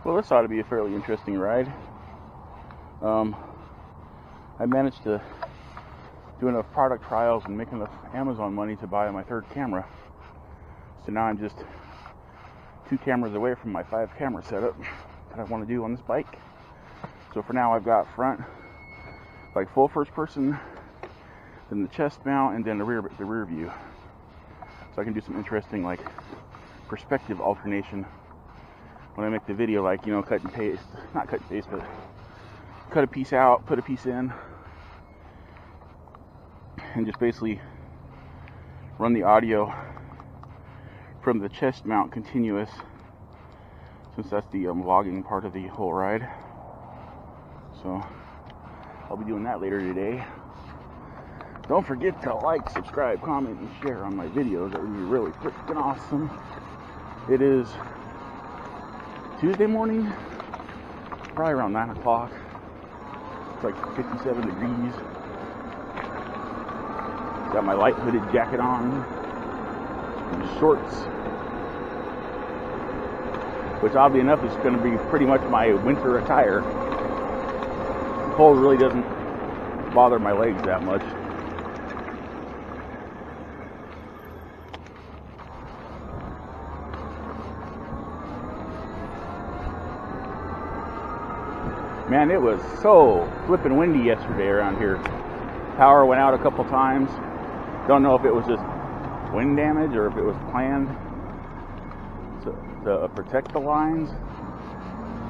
Well, this ought to be a fairly interesting ride. I managed to do enough product trials and make enough Amazon money to buy my third camera. So now I'm just 2 cameras away from my 5 camera setup that I want to do on this bike. So for now I've got front, like full first person, then the chest mount, and then the rear view. So I can do some interesting like perspective alternation when I make the video, like, you know, cut and paste, not cut and paste, but cut a piece out, put a piece in, and just basically run the audio from the chest mount continuous, since that's the vlogging part of the whole ride. So I'll be doing that later today. Don't forget to like, subscribe, comment, and share on my videos. That would be really freaking awesome. It is Tuesday morning, probably around 9 o'clock. It's like 57 degrees. Got my light hooded jacket on, and shorts, which oddly enough is going to be pretty much my winter attire. The cold really doesn't bother my legs that much. Man, it was so flippin' windy yesterday around here. Power went out a couple times. Don't know if it was just wind damage or if it was planned to protect the lines.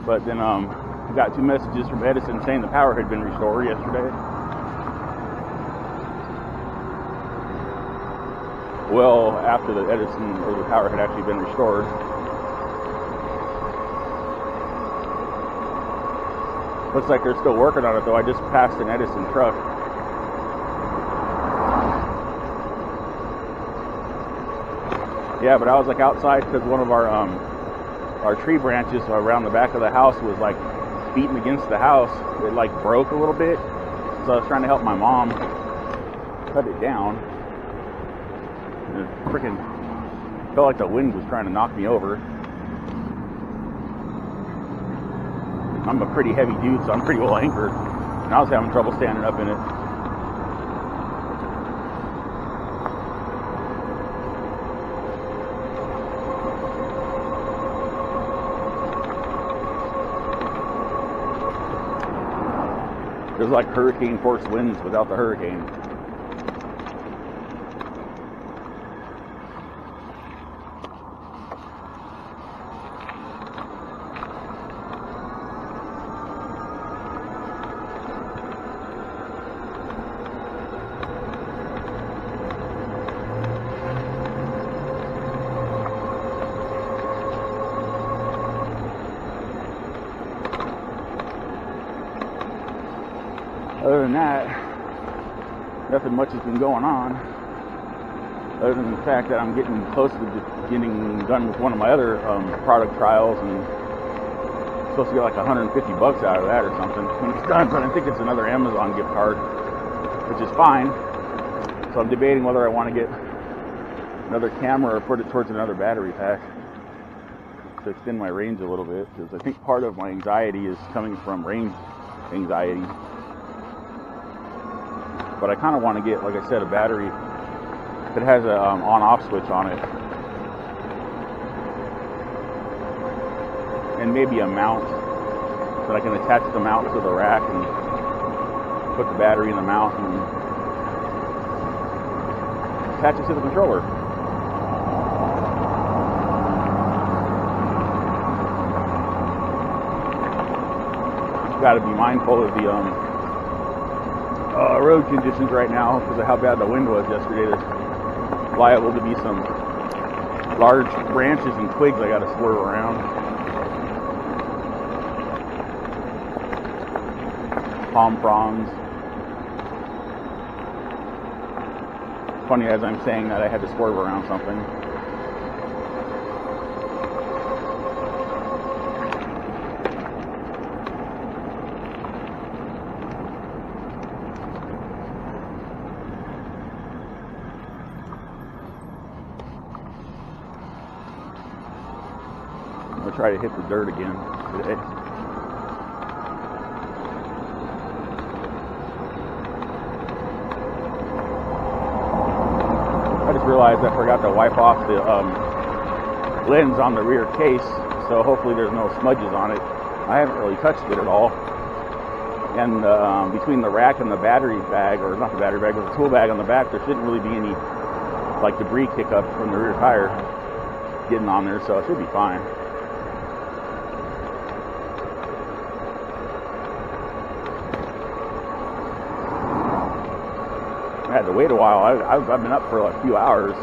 But then I got 2 messages from Edison saying the power had been restored yesterday. Well, after the power had actually been restored. Looks like they're still working on it though. I just passed an Edison truck. Yeah, but I was like outside because one of our tree branches around the back of the house was like beating against the house. It like broke a little bit, so I was trying to help my mom cut it down. And it freaking felt like the wind was trying to knock me over. I'm a pretty heavy dude, so I'm pretty well anchored, and I was having trouble standing up in it. There's like hurricane force winds without the hurricane. Other than that, nothing much has been going on, other than the fact that I'm getting close to getting done with one of my other product trials, and I'm supposed to get like $150 out of that or something when it's done. But I think it's another Amazon gift card, which is fine. So I'm debating whether I want to get another camera or put it towards another battery pack to extend my range a little bit, because I think part of my anxiety is coming from range anxiety. But I kind of want to get, like I said, a battery that has a on-off switch on it, and maybe a mount that I can attach the mount to the rack and put the battery in the mount and attach it to the controller. Got to be mindful of the road conditions right now because of how bad the wind was yesterday. There's liable to be some large branches and twigs I got to swerve around. Palm fronds. Funny, as I'm saying that, I had to swerve around something. gonna try to hit the dirt again today. I just realized I forgot to wipe off the lens on the rear case, so hopefully there's no smudges on it. I haven't really touched it at all. And between the rack and the battery bag, or not the battery bag, but the tool bag on the back, there shouldn't really be any like debris kick up from the rear tire getting on there, so it should be fine. I had to wait a while. I've been up for like a few hours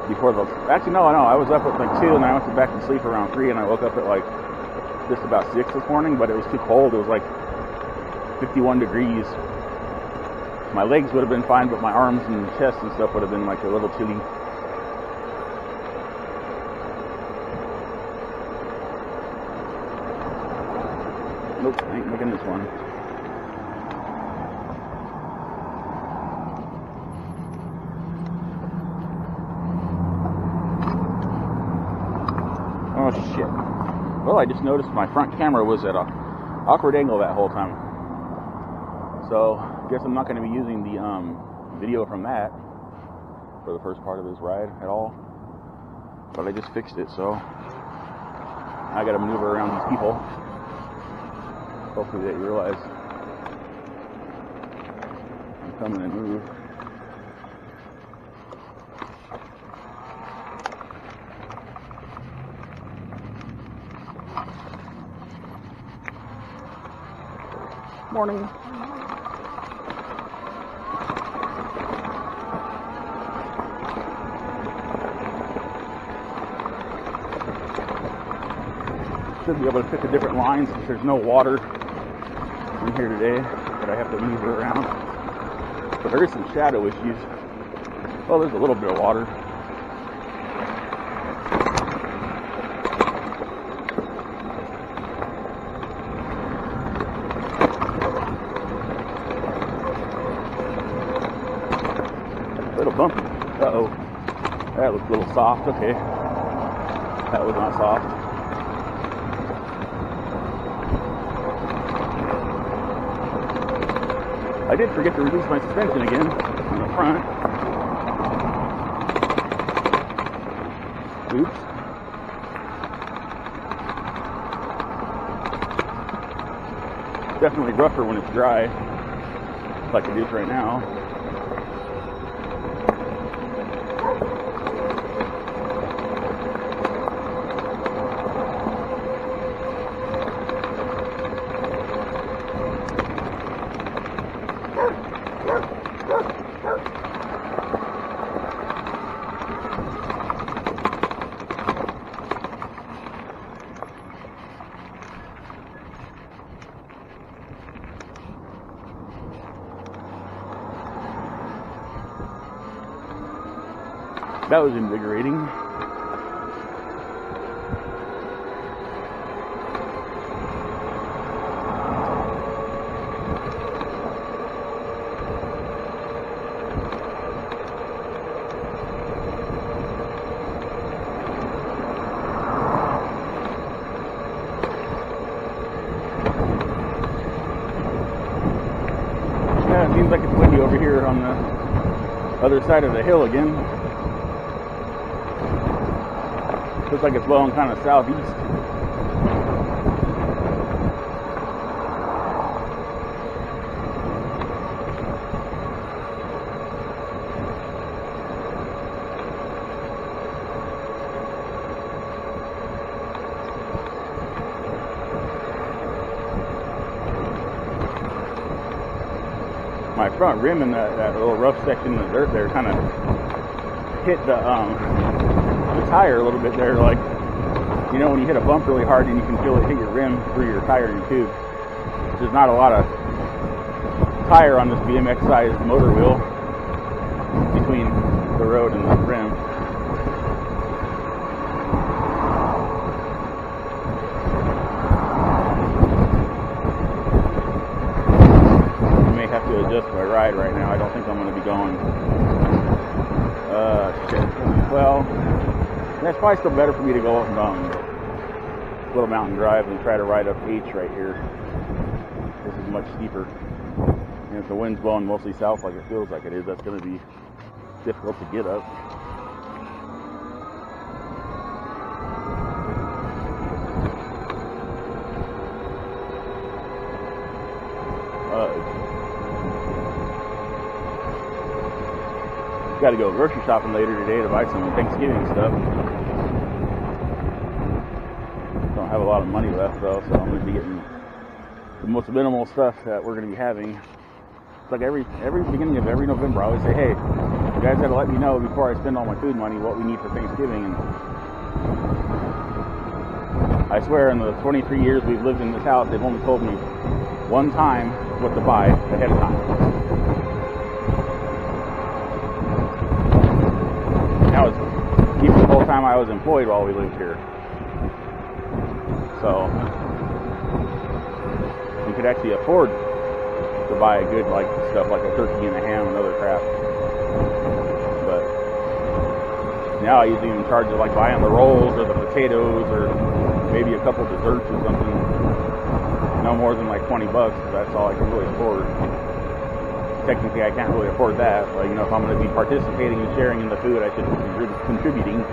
before the. Actually, no, I was up at like 2, and I went back to sleep around 3, and I woke up at like just about 6 this morning. But it was too cold. It was like 51 degrees. My legs would have been fine, but my arms and chest and stuff would have been like a little chilly. Nope, I ain't making this one. Oh shit. Well, I just noticed my front camera was at a awkward angle that whole time. So, I guess I'm not going to be using the video from that for the first part of this ride at all. But I just fixed it, so I got to maneuver around these people. Hopefully they realize I'm coming and move. Morning. Should be able to pick the different lines since there's no water in here today, but I have to move it around. But there is some shadow issues. Oh, there's a little bit of water. A little bumpy. Uh-oh. That looks a little soft. Okay. That was not soft. I did forget to release my suspension again on the front. Oops. Definitely rougher when it's dry, like it is right now. That was invigorating. Yeah, it seems like it's windy over here on the other side of the hill again. Looks like it's blowing kind of southeast. My front rim in that little rough section of the dirt there kind of hit the tire a little bit there, like, you know, when you hit a bump really hard and you can feel it hit your rim through your tire and your tube. There's not a lot of tire on this BMX sized motor wheel between the road and the rim. I may have to adjust my ride right now. I don't think I'm going to be going. Shit. Well, that's probably still better for me to go Little Mountain Drive and try to ride up H right here. This is much steeper. And if the wind's blowing mostly south like it feels like it is, that's going to be difficult to get up. Got to go grocery shopping later today to buy some Thanksgiving stuff. Don't have a lot of money left though, so I'm going to be getting the most minimal stuff that we're going to be having. It's like every beginning of every November, I always say, hey, you guys got to let me know before I spend all my food money what we need for Thanksgiving. And I swear, in the 23 years we've lived in this house, they've only told me one time what to buy ahead of time. That was even the whole time I was employed while we lived here. So we could actually afford to buy a good like stuff like a turkey and a ham and other crap. But now I usually even charge it like buying the rolls or the potatoes or maybe a couple desserts or something. No more than like $20 because that's all I can really afford. Technically I can't really afford that, but you know, if I'm going to be participating and sharing in the food, I should be contributing.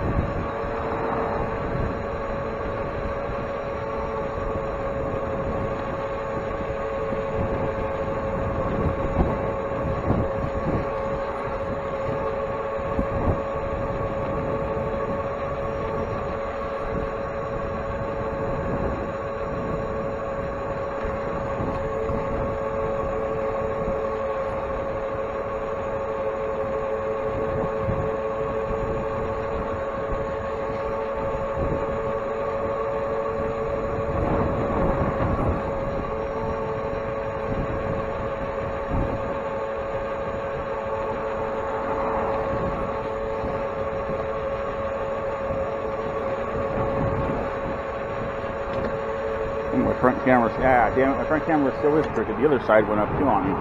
My front camera, damn it, my front camera still is crooked. The other side went up too on me.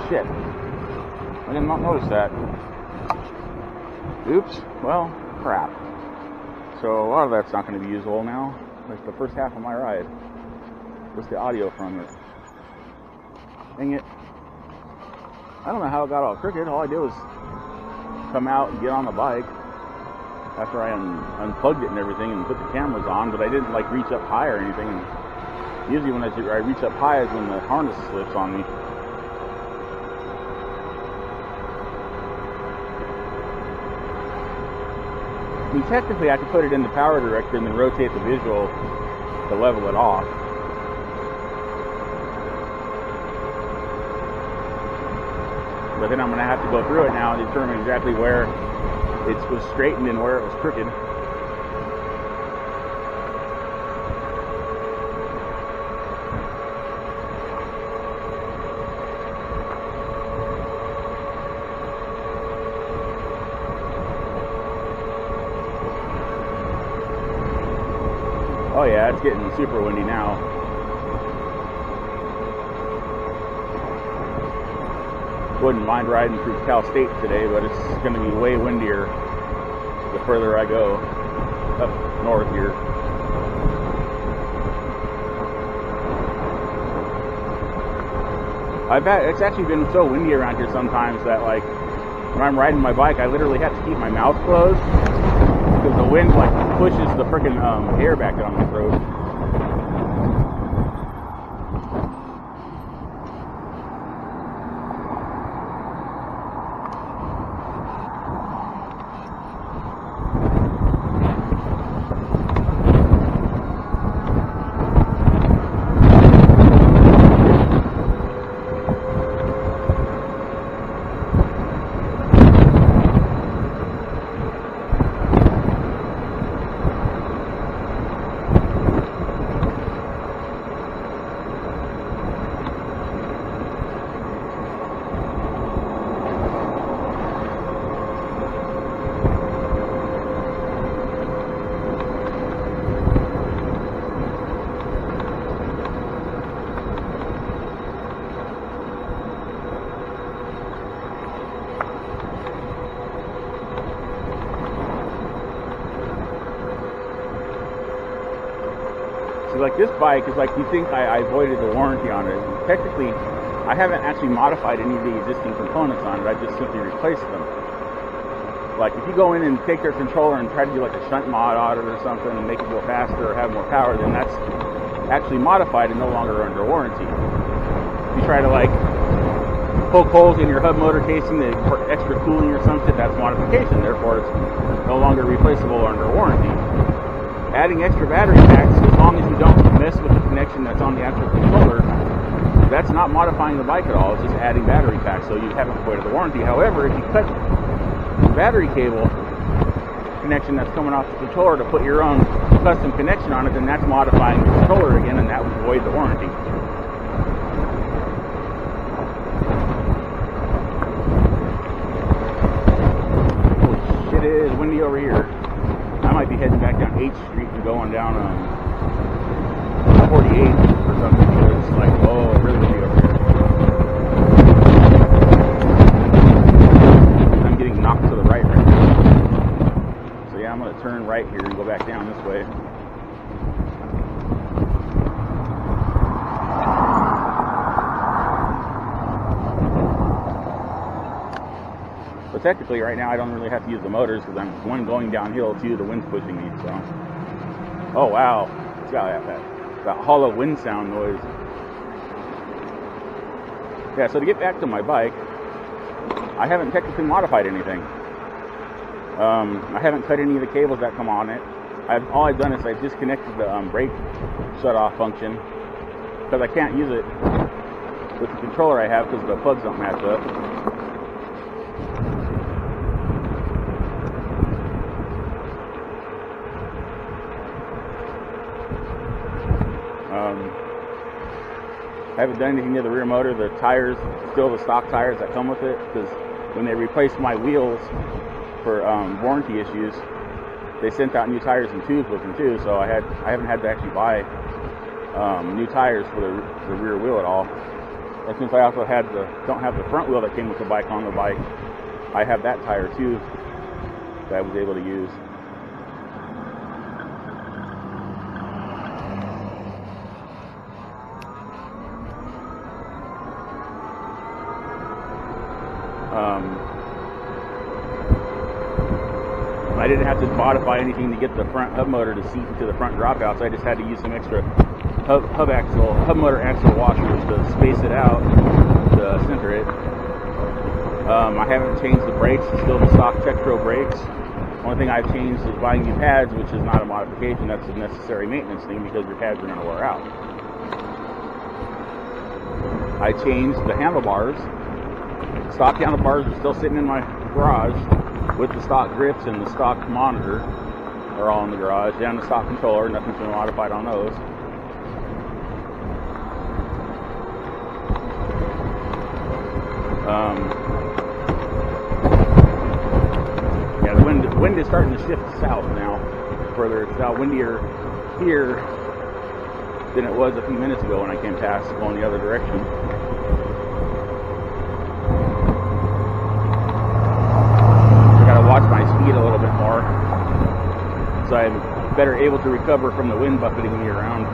Shit. I did not notice that. Oops. Well, crap. So a lot of that's not going to be usable now. Like the first half of my ride. Just the audio from it. Dang it. I don't know how it got all crooked. All I did was come out and get on the bike after I unplugged it and everything and put the cameras on, but I didn't like reach up high or anything. And usually when I reach up high is when the harness slips on me. I mean, technically I could put it in the power director and then rotate the visual to level it off. But then I'm going to have to go through it now and determine exactly where it was straightened and where it was crooked. Oh yeah, it's getting super windy now. Wouldn't mind riding through Cal State today, but it's going to be way windier the further I go up north here. It's actually been so windy around here sometimes that like when I'm riding my bike, I literally have to keep my mouth closed because the wind like pushes the freaking air back on my throat. like this bike is like, you think I avoided the warranty on it. Technically, I haven't actually modified any of the existing components on it. I just simply replaced them. Like if you go in and take their controller and try to do like a shunt mod on it or something and make it go faster or have more power, then that's actually modified and no longer under warranty. If you try to like poke holes in your hub motor casing for extra cooling or something, that's modification. Therefore, it's no longer replaceable under warranty. Adding extra battery packs, as long as you don't mess with the connection that's on the actual controller, that's not modifying the bike at all. It's just adding battery packs, so you haven't avoided the warranty. However, if you cut the battery cable connection that's coming off the controller to put your own custom connection on it, then that's modifying the controller again, and that would void the warranty. Holy shit, it is windy over here. I might be heading back down 8th Street and going down 48 or something, because it's like, oh, really windy over here. I'm getting knocked to the right now. So yeah, I'm going to turn right here and go back down this way. But technically, right now, I don't really have to use the motors because I'm, one, going downhill, two, the wind's pushing me, so. Oh, wow. It's got that hollow wind sound noise. Yeah, so to get back to my bike, I haven't technically modified anything. I haven't cut any of the cables that come on it. All I've done is I've disconnected the brake shut-off function because I can't use it with the controller I have because the plugs don't match up. I haven't done anything to the rear motor. The tires, still the stock tires that come with it, because when they replaced my wheels for warranty issues, they sent out new tires and tubes with them too, so I haven't had to actually buy new tires for the rear wheel at all. And since I also don't have the front wheel that came with the bike on the bike, I have that tire too that I was able to use. I didn't have to modify anything to get the front hub motor to seat into the front dropouts. I just had to use some extra hub motor axle washers to space it out, to center it. I haven't changed the brakes. It's still the stock Tektro brakes. Only thing I've changed is buying new pads, which is not a modification. That's a necessary maintenance thing because your pads are going to wear out. I changed the handlebars. Stock handlebars are still sitting in my garage with the stock grips and the stock monitor are all in the garage, and the stock controller. Nothing's been modified on those. Yeah, the wind is starting to shift south now. Further, it's now windier here than it was a few minutes ago when I came past going the other direction. Watch my speed a little bit more so I'm better able to recover from the wind buffeting me around.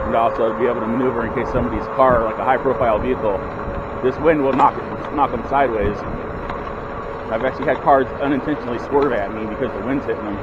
And also to be able to maneuver in case somebody's car, like a high profile vehicle, this wind will knock them sideways. I've actually had cars unintentionally swerve at me because the wind's hitting them.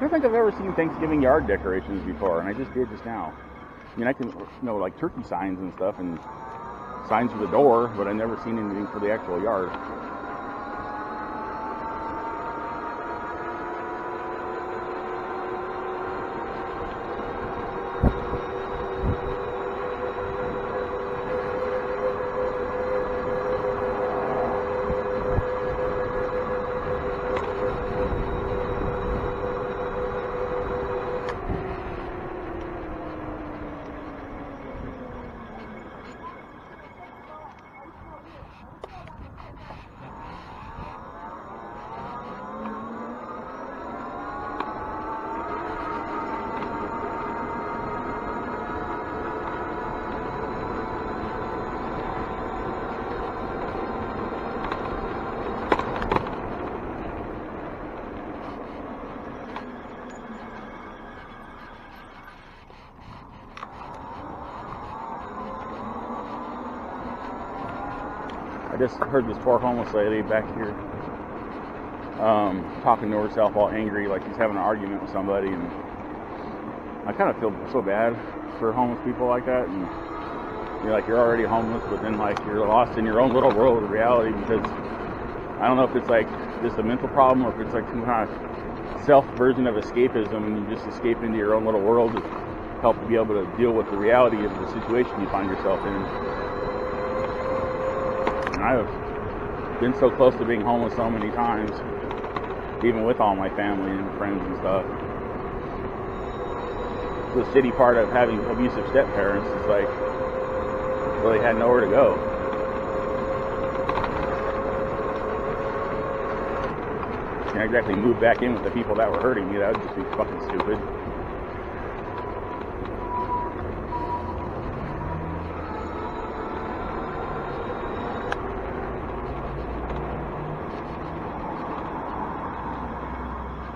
don't think I've ever seen Thanksgiving yard decorations before, and I just did just now. I mean, I can, like turkey signs and stuff, and signs for the door, but I've never seen anything for the actual yard. I just heard this poor homeless lady back here talking to herself all angry, like she's having an argument with somebody, and I kind of feel so bad for homeless people like that. And you're already homeless, but then like you're lost in your own little world of reality, because I don't know if it's like just a mental problem or if it's like some kind of self version of escapism, and you just escape into your own little world to help you be able to deal with the reality of the situation you find yourself in. I've been so close to being homeless so many times, even with all my family and friends and stuff. The shitty part of having abusive step-parents is like, really had nowhere to go. Can't exactly move back in with the people that were hurting me. That would just be fucking stupid.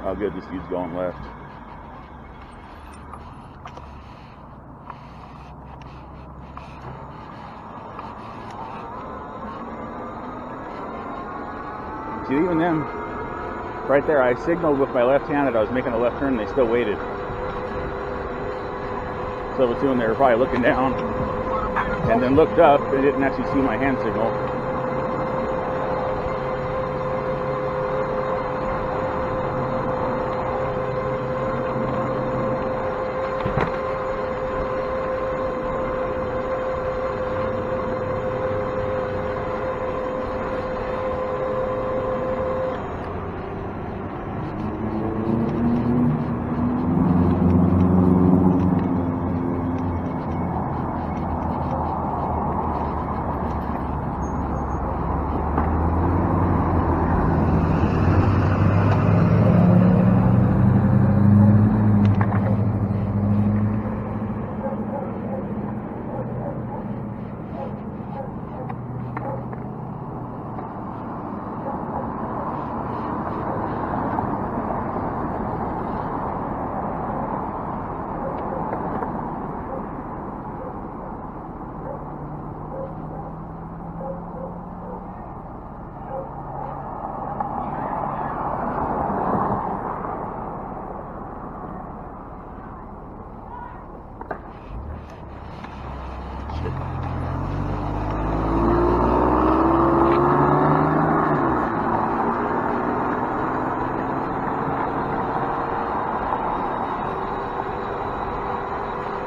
Oh good, this dude's going left. See, even them, right there, I signaled with my left hand that I was making a left turn, and they still waited. So I assume they were probably looking down, and then looked up, and didn't actually see my hand signal.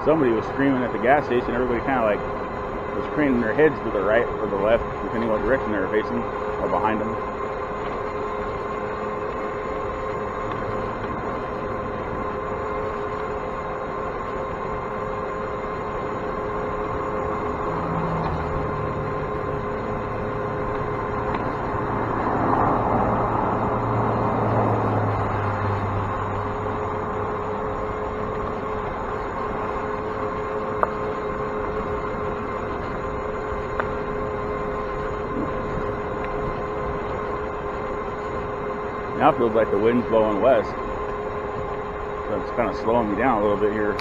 Somebody was screaming at the gas station. Everybody kind of like was craning their heads to the right or the left, depending what direction they were facing, or behind them. Now it feels like the wind's blowing west, so it's kind of slowing me down a little bit here.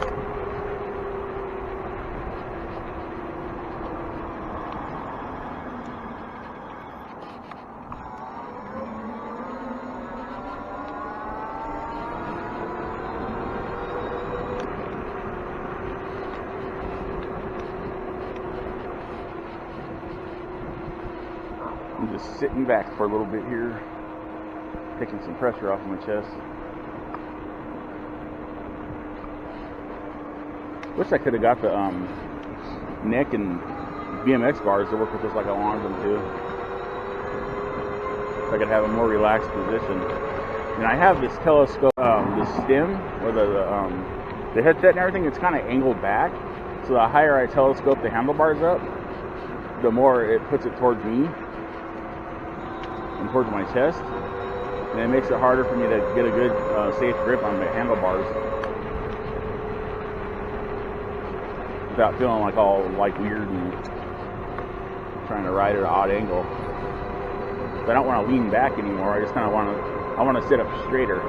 I'm just sitting back for a little bit here, taking some pressure off of my chest. Wish I could have got the neck and BMX bars to work with this like I wanted them to. So I could have a more relaxed position. And I have this telescope, this stem, or the headset and everything, it's kind of angled back. So the higher I telescope the handlebars up, the more it puts it towards me and towards my chest. And it makes it harder for me to get a good, safe grip on my handlebars without feeling like all like weird and trying to ride at an odd angle. But I don't want to lean back anymore. I just kind of want to sit up straighter.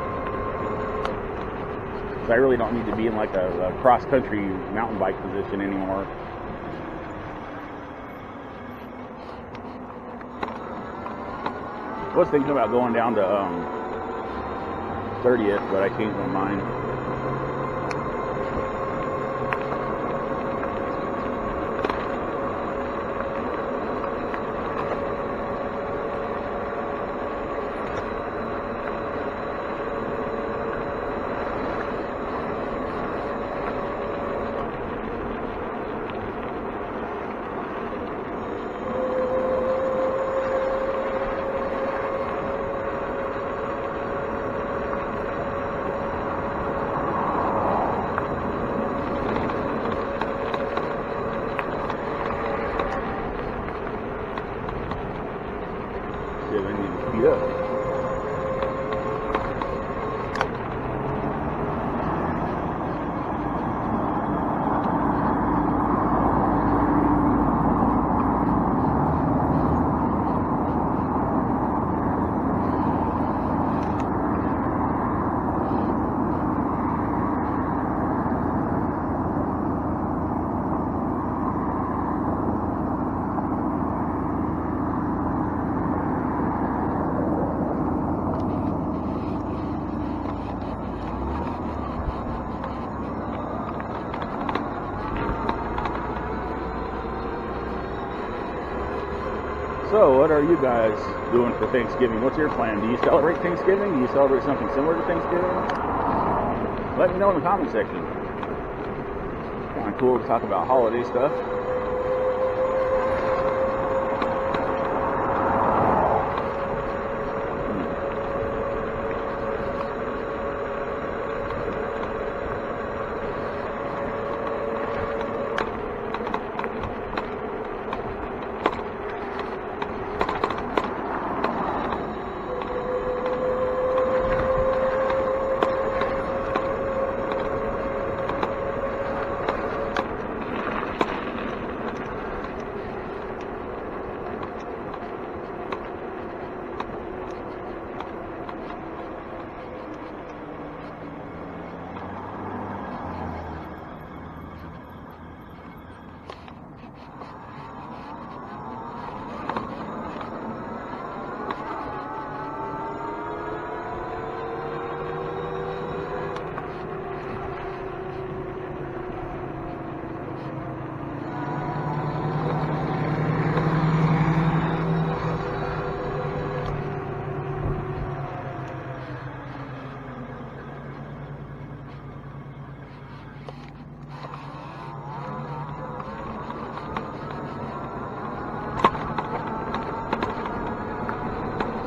So I really don't need to be in like a cross-country mountain bike position anymore. I was thinking about going down to 30th, but I changed my mind. So, what are you guys doing for Thanksgiving? What's your plan? Do you celebrate Thanksgiving? Do you celebrate something similar to Thanksgiving? Let me know in the comment section. Kind of cool to talk about holiday stuff.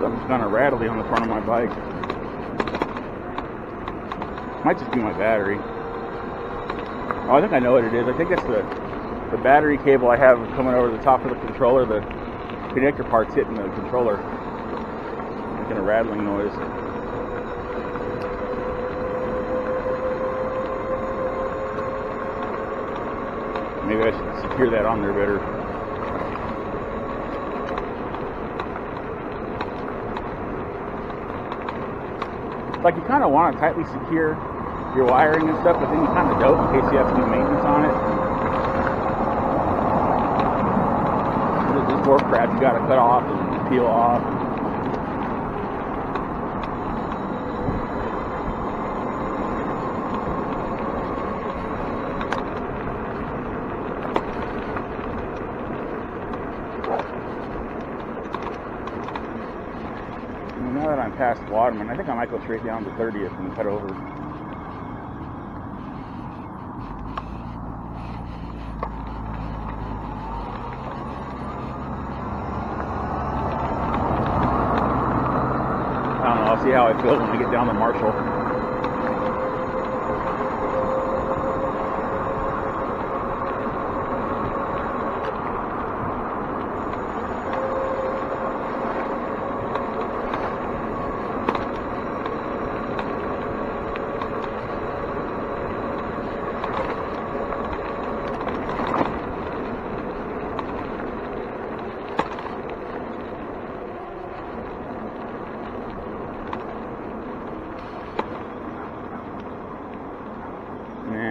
Something's kind of rattly on the front of my bike. Might just be my battery. Oh, I think I know what it is. I think it's the battery cable I have coming over the top of the controller. The connector part's hitting the controller, making a rattling noise. Maybe I should secure that on there better. Like, you kind of want to tightly secure your wiring and stuff, but then you kind of don't in case you have to do maintenance on it. There's just more crap you got to cut off and peel off. past Waterman. I think I might go straight down to 30th and cut over. I don't know, I'll see how I feel when I get down to Marshall.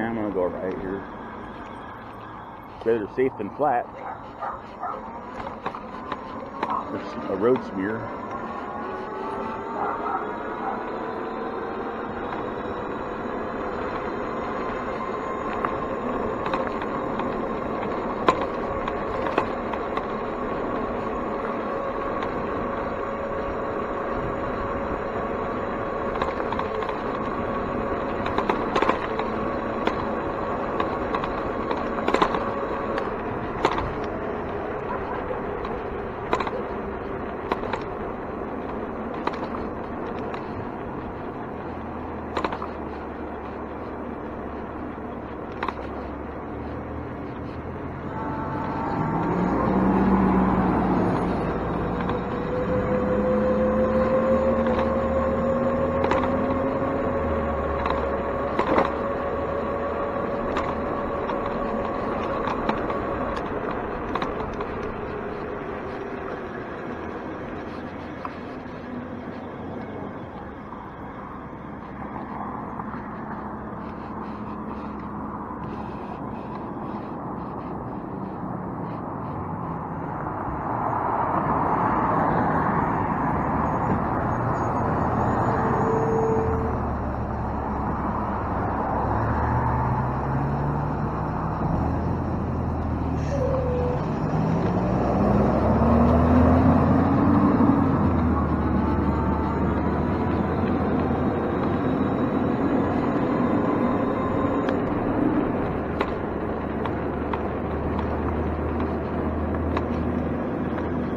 I'm gonna go right here. Better safe than flat. There's a road smear.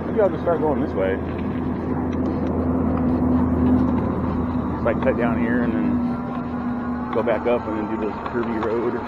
Maybe I'll just start going this way. Just like cut down here and then go back up and then do this curvy road.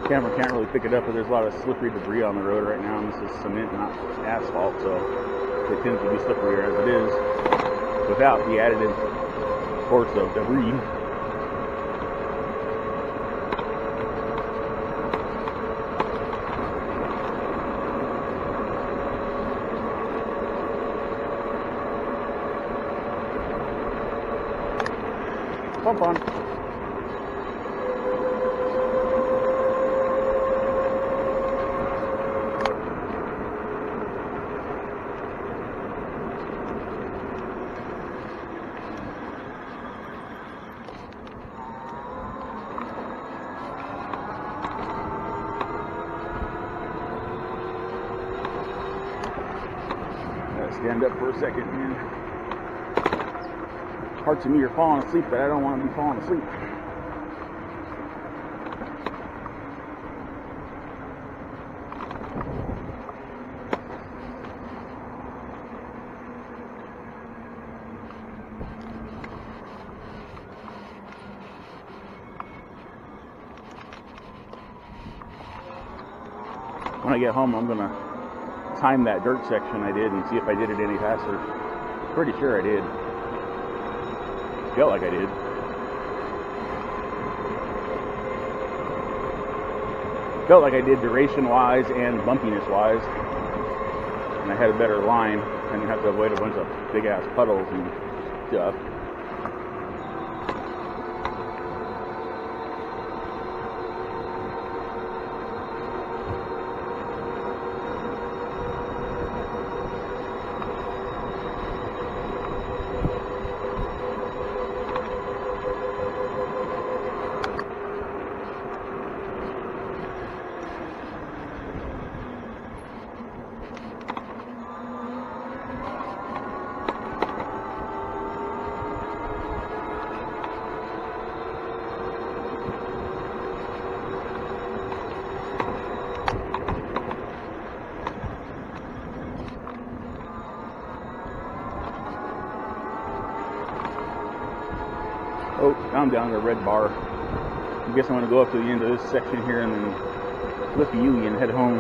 Camera can't really pick it up, but there's a lot of slippery debris on the road right now, and this is cement, not asphalt, so it tends to be slipperier as it is without the additive force of debris. Pump on. stand up for a second, man. Parts of me are falling asleep that I don't want to be falling asleep. When I get home, I'm gonna time that dirt section I did and see if I did it any faster. Pretty sure I did. Felt like I did. Felt like I did duration-wise and bumpiness-wise. And I had a better line. I didn't have to avoid a bunch of big-ass puddles and stuff. Oh, I'm down to the red bar. I guess I'm going to go up to the end of this section here and then flip a U and head home.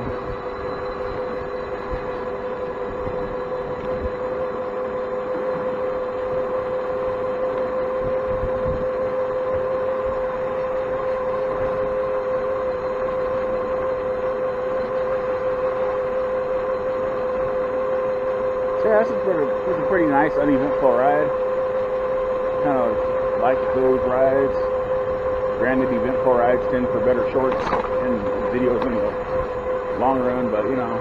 So yeah, this is a pretty nice, uneventful ride. Kind of like those rides. Granted, eventful rides tend for better shorts and videos in the long run, but you know,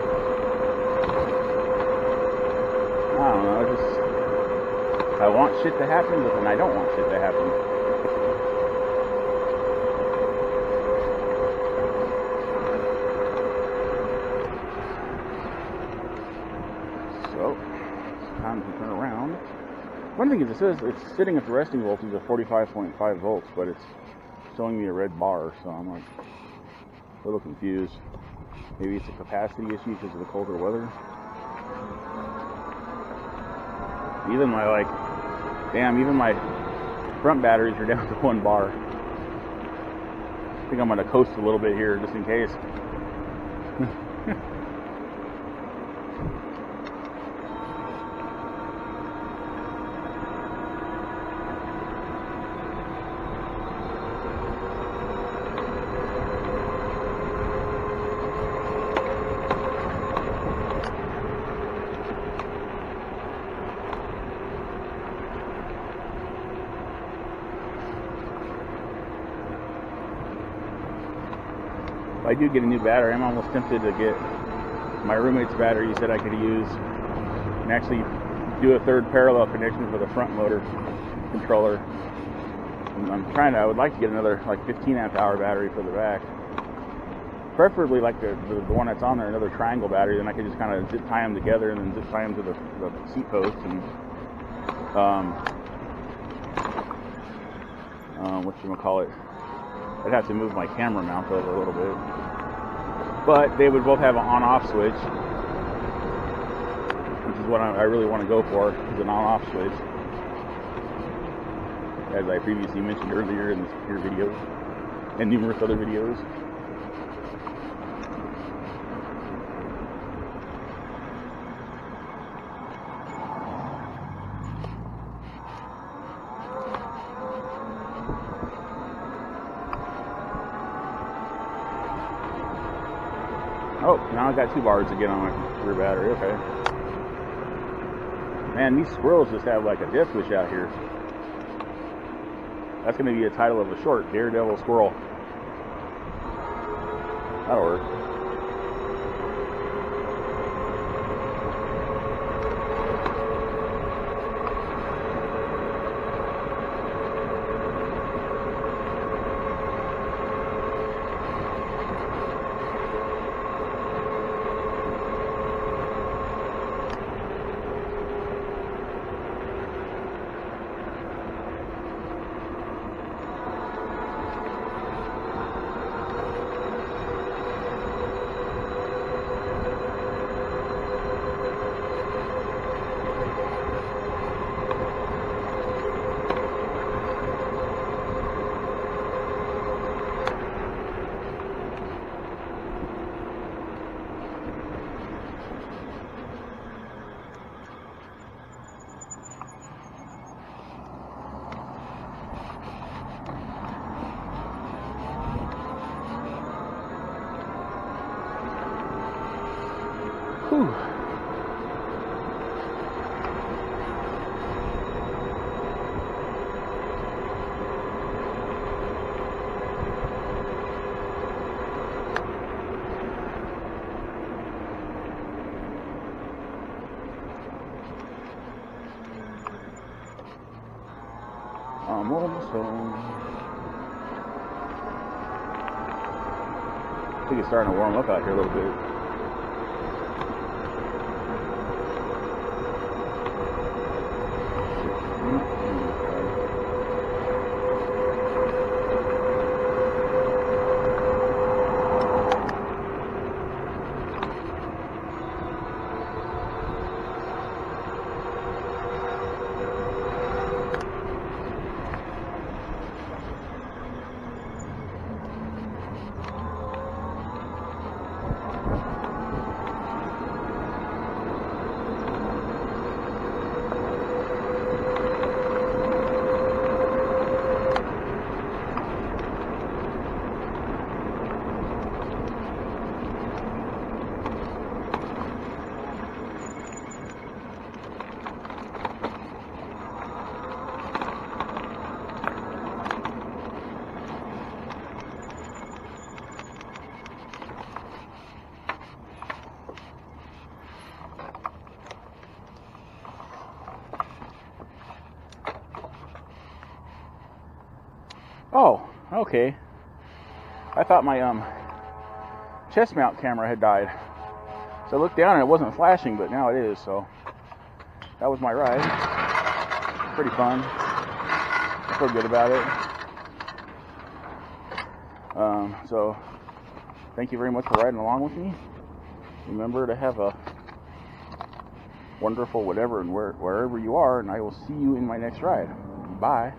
I don't know, I want shit to happen, but then I don't want shit to happen. So, it's time to turn around. One thing is, it says it's sitting at the resting voltage of 45.5 volts, but it's showing me a red bar, so I'm like a little confused. Maybe it's a capacity issue because of the colder weather. Even my even my front batteries are down to 1 bar. I think I'm gonna coast a little bit here just in case. If I do get a new battery, I'm almost tempted to get my roommate's battery he said I could use and actually do a third parallel connection for the front motor controller. And I would like to get another like 15 amp hour battery for the back. Preferably like the one that's on there, another triangle battery, then I could just kind of zip tie them together and then zip tie them to the seat post and whatchamacallit, I'd have to move my camera mount over a little bit. But they would both have an on-off switch, which is what I really want to go for, is an on-off switch. As I previously mentioned earlier in this here video, and numerous other videos. Oh, now I've got 2 bars again on my rear battery, okay. Man, these squirrels just have like a death wish out here. That's going to be a title of a short, Daredevil Squirrel. That'll work. Whew. I'm almost home. I think it's starting to warm up out here a little bit. Oh, okay. I thought my chest mount camera had died. So I looked down and it wasn't flashing, but now it is, so that was my ride. Pretty fun. I feel good about it. So thank you very much for riding along with me. Remember to have a wonderful whatever and wherever you are, and I will see you in my next ride. Bye.